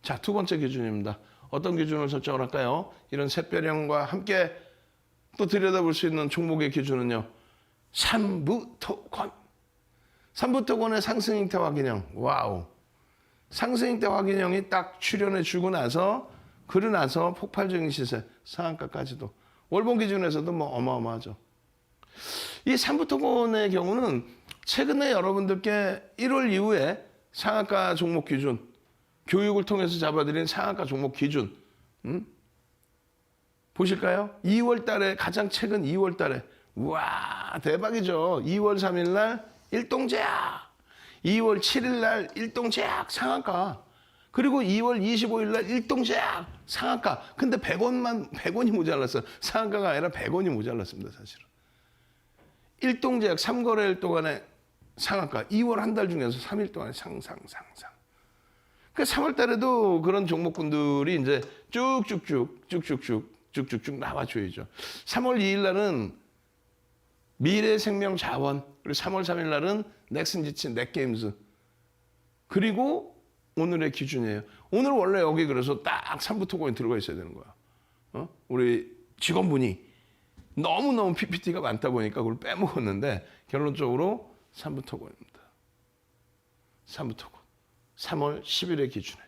자, 두 번째 기준입니다. 어떤 기준을 설정을 할까요? 이런 샛별형과 함께 또 들여다볼 수 있는 종목의 기준은요. 삼부토건. 삼부토건의 상승형태 확인형. 와우. 상승형태 확인형이 딱 출현해 주고 나서 그러고 나서 폭발적인 시세, 상한가까지도. 월봉 기준에서도 뭐 어마어마하죠. 이 삼부토건의 경우는 최근에 여러분들께 1월 이후에 상한가 종목 기준, 교육을 통해서 잡아드린 상한가 종목 기준, 보실까요? 2월 달에, 가장 최근 2월 달에, 우와, 대박이죠. 2월 3일 날 일동제약, 2월 7일 날 일동제약 상한가, 그리고 2월 25일 날 일동제약 상한가. 근데 100원이 모자랐어요. 상한가가 아니라 100원이 모자랐습니다, 사실은. 일동제약 3거래일 동안에 상한가, 2월 한 달 중에서 3일 동안에 상상. 그 3월 달에도 그런 종목군들이 이제 쭉쭉쭉 나와줘야죠. 3월 2일 날은 미래생명자원, 그리고 3월 3일 날은 넥슨지치, 넥게임즈. 그리고 오늘의 기준이에요. 오늘 원래 여기 그래서 딱 삼부토건에 들어가 있어야 되는 거야. 우리 직원분이 너무너무 PPT가 많다 보니까 그걸 빼먹었는데 결론적으로 삼부토건입니다. 삼부토건. 3월 10일의 기준에.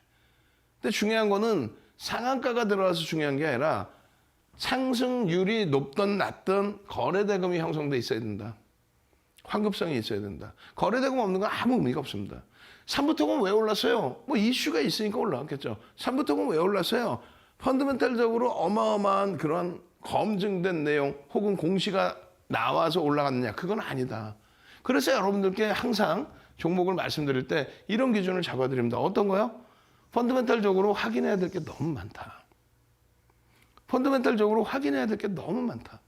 근데 중요한 거는 상한가가 들어와서 중요한 게 아니라 상승률이 높든 낮든 거래대금이 형성돼 있어야 된다. 환급성이 있어야 된다. 거래대금 없는 건 아무 의미가 없습니다. 삼부토건 왜 올랐어요? 뭐 이슈가 있으니까 올라왔겠죠. 삼부토건 왜 올랐어요? 펀더멘탈적으로 어마어마한 그런 검증된 내용 혹은 공시가 나와서 올라갔느냐? 그건 아니다. 그래서 여러분들께 항상 종목을 말씀드릴 때 이런 기준을 잡아드립니다. 어떤 거요? 펀더멘탈적으로 확인해야 될 게 너무 많다. 펀더멘탈적으로 확인해야 될 게 너무 많다.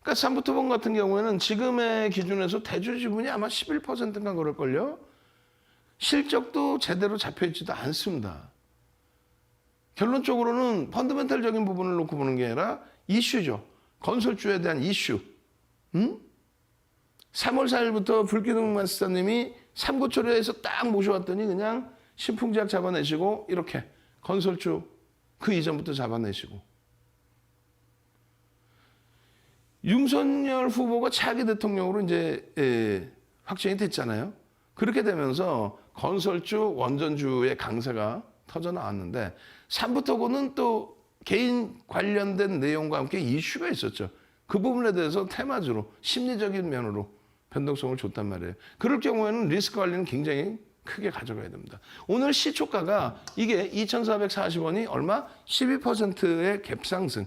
그러니까 삼부토건 같은 경우에는 지금의 기준에서 대주지분이 아마 11%인가 그럴걸요? 실적도 제대로 잡혀있지도 않습니다. 결론적으로는 펀더멘탈적인 부분을 놓고 보는 게 아니라 이슈죠. 건설주에 대한 이슈. 3월 4일부터 불기둥 마스터님이 삼고초려에서 딱 모셔왔더니 그냥 신풍제약 잡아내시고 이렇게 건설주 그 이전부터 잡아내시고 윤석열 후보가 차기 대통령으로 이제 확정이 됐잖아요. 그렇게 되면서 건설주, 원전주의 강세가 터져 나왔는데 삼부토건은 또 개인 관련된 내용과 함께 이슈가 있었죠. 그 부분에 대해서 테마주로 심리적인 면으로 변동성을 줬단 말이에요. 그럴 경우에는 리스크 관리는 굉장히 크게 가져가야 됩니다. 오늘 시초가가 이게 2,440원이 얼마? 12%의 갭상승.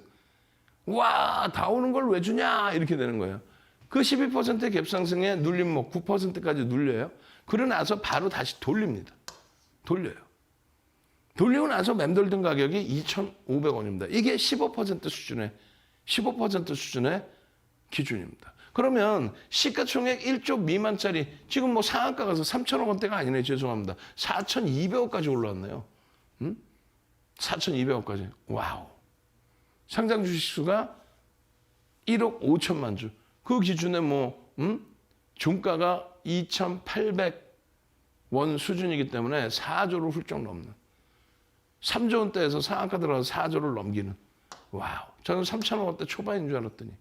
와, 다 오는 걸 왜 주냐? 이렇게 되는 거예요. 그 12%의 갭상승에 눌림목 9%까지 눌려요. 그러고 나서 바로 다시 돌립니다. 돌려요. 돌리고 나서 맴돌던 가격이 2,500원입니다. 이게 15% 수준의 기준입니다. 그러면 시가총액 1조 미만짜리 지금 뭐 상한가 가서 3천억 원대가 아니네. 죄송합니다. 4,200억까지 올라왔네요. 4,200억까지. 와우. 상장 주식수가 1억 5천만 주. 그 기준에 종가가 2,800원 수준이기 때문에 4조를 훌쩍 넘는. 3조 원대에서 상한가 들어가서 4조를 넘기는. 와우. 저는 3천억 원대 초반인 줄 알았더니.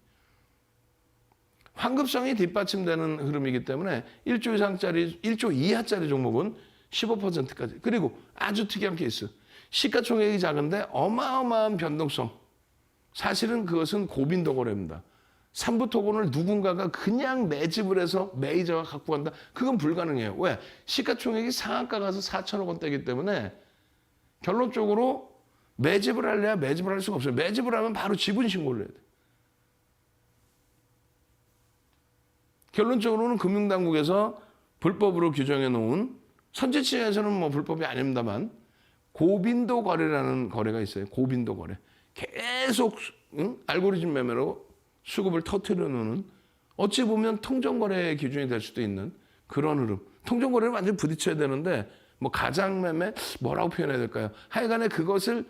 환급성이 뒷받침되는 흐름이기 때문에 1조 이상짜리, 1조 이하짜리 종목은 15%까지. 그리고 아주 특이한 케이스. 시가총액이 작은데 어마어마한 변동성. 사실은 그것은 고빈도 거래입니다. 삼부토건을 누군가가 그냥 매집을 해서 메이저가 갖고 간다? 그건 불가능해요. 왜? 시가총액이 상한가 가서 4천억 원대이기 때문에 결론적으로 매집을 할래야 매집을 할 수가 없어요. 매집을 하면 바로 지분 신고를 해야 돼. 결론적으로는 금융당국에서 불법으로 규정해 놓은 선제치에서는 뭐 불법이 아닙니다만 고빈도 거래라는 거래가 있어요. 고빈도 거래. 계속 알고리즘 매매로 수급을 터뜨려 놓는 어찌 보면 통정거래의 기준이 될 수도 있는 그런 흐름. 통정거래를 완전히 부딪혀야 되는데 뭐 가장매매 뭐라고 표현해야 될까요? 하여간에 그것을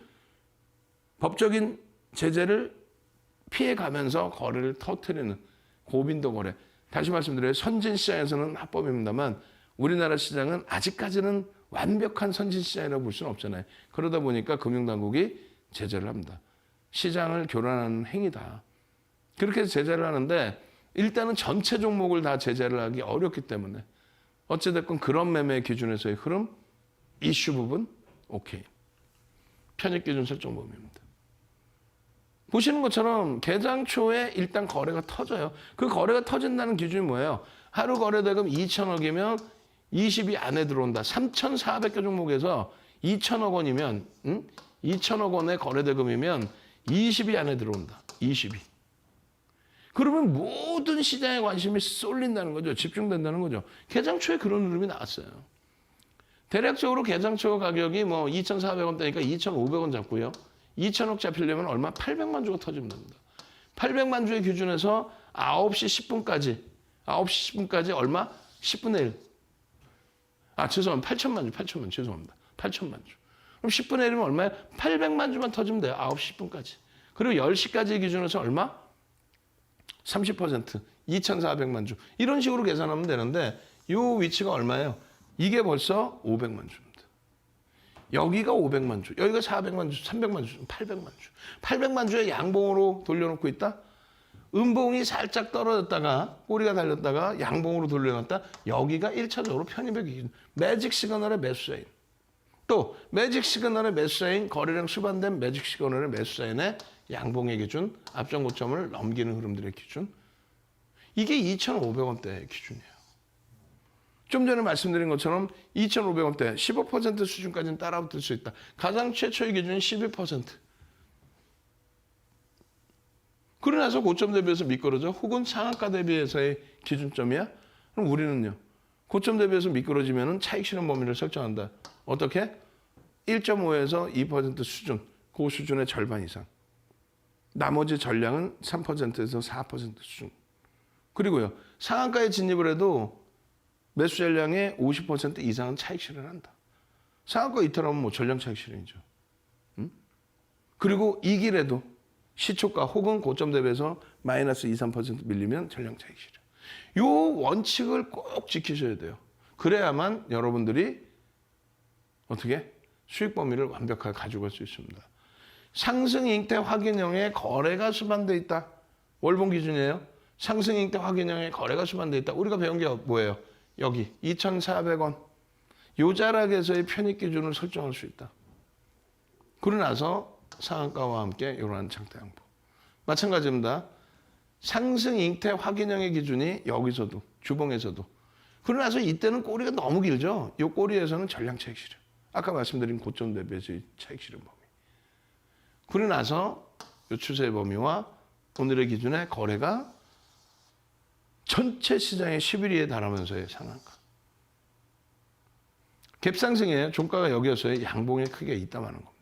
법적인 제재를 피해가면서 거래를 터뜨리는 고빈도 거래. 다시 말씀드려요. 선진시장에서는 합법입니다만 우리나라 시장은 아직까지는 완벽한 선진시장이라고 볼 수는 없잖아요. 그러다 보니까 금융당국이 제재를 합니다. 시장을 교란하는 행위다. 그렇게 해서 제재를 하는데 일단은 전체 종목을 다 제재를 하기 어렵기 때문에 어찌됐건 그런 매매 기준에서의 흐름, 이슈 부분, 오케이. 편입기준 설정 범위입니다. 보시는 것처럼 개장 초에 일단 거래가 터져요. 그 거래가 터진다는 기준이 뭐예요? 하루 거래대금 2천억이면 20이 안에 들어온다. 3,400개 종목에서 2천억 원이면 2천억 원의 거래대금이면 20이 안에 들어온다. 20이. 그러면 모든 시장에 관심이 쏠린다는 거죠. 집중된다는 거죠. 개장 초에 그런 흐름이 나왔어요. 대략적으로 개장 초 가격이 뭐 2,400원대니까 2,500원 잡고요. 2천억 잡히려면 얼마? 800만 주가 터지면 됩니다. 800만 주의 기준에서 9시 10분까지 얼마? 10분의 1. 죄송합니다. 8천만 주, 죄송합니다. 8천만 주. 그럼 10분의 1이면 얼마예요? 800만 주만 터지면 돼요. 9시 10분까지. 그리고 10시까지 기준에서 얼마? 30%, 2,400만 주. 이런 식으로 계산하면 되는데 이 위치가 얼마예요? 이게 벌써 500만 주입니다. 여기가 500만 주, 여기가 400만 주, 300만 주, 800만 주. 800만 주에 양봉으로 돌려놓고 있다? 음봉이 살짝 떨어졌다가 꼬리가 달렸다가 양봉으로 돌려놨다. 여기가 1차적으로 편입의 기준. 매직 시그널의 매수사인. 또 매직 시그널의 매수사인, 거래량 수반된 매직 시그널의 매수사인의 양봉의 기준, 앞전 고점을 넘기는 흐름들의 기준. 이게 2,500원대의 기준이에요. 좀 전에 말씀드린 것처럼 2,500원대 15% 수준까지는 따라붙을 수 있다. 가장 최초의 기준은 12%. 그러고 나서 고점 대비해서 미끄러져. 혹은 상한가 대비해서의 기준점이야. 그럼 우리는요. 고점 대비해서 미끄러지면 차익 실현 범위를 설정한다. 어떻게? 1.5에서 2% 수준. 그 수준의 절반 이상. 나머지 전량은 3%에서 4% 수준. 그리고요. 상한가에 진입을 해도 매수 전량의 50% 이상은 차익 실현한다. 상한가 이탈하면 뭐 전량 차익 실현이죠. 그리고 이 길에도 시초가 혹은 고점 대비해서 마이너스 2, 3% 밀리면 전량 차익 실현. 이 원칙을 꼭 지키셔야 돼요. 그래야만 여러분들이 어떻게 수익 범위를 완벽하게 가져갈 수 있습니다. 상승 잉태 확인형의 거래가 수반돼 있다. 월봉 기준이에요. 상승 잉태 확인형의 거래가 수반돼 있다. 우리가 배운 게 뭐예요? 여기 2,400원. 요 자락에서의 편입 기준을 설정할 수 있다. 그러고 나서 상한가와 함께 이러한 장대 양보. 마찬가지입니다. 상승 잉태 확인형의 기준이 여기서도 주봉에서도. 그러고 나서 이때는 꼬리가 너무 길죠. 이 꼬리에서는 전량 차익 실현. 아까 말씀드린 고점 대비해서의 차익 실현 범위. 그러고 나서 이 추세 범위와 오늘의 기준의 거래가 전체 시장의 11위에 달하면서의 상한가. 갭상승이에요. 종가가 여기여서의 양봉에 크게 있다마는 겁니다.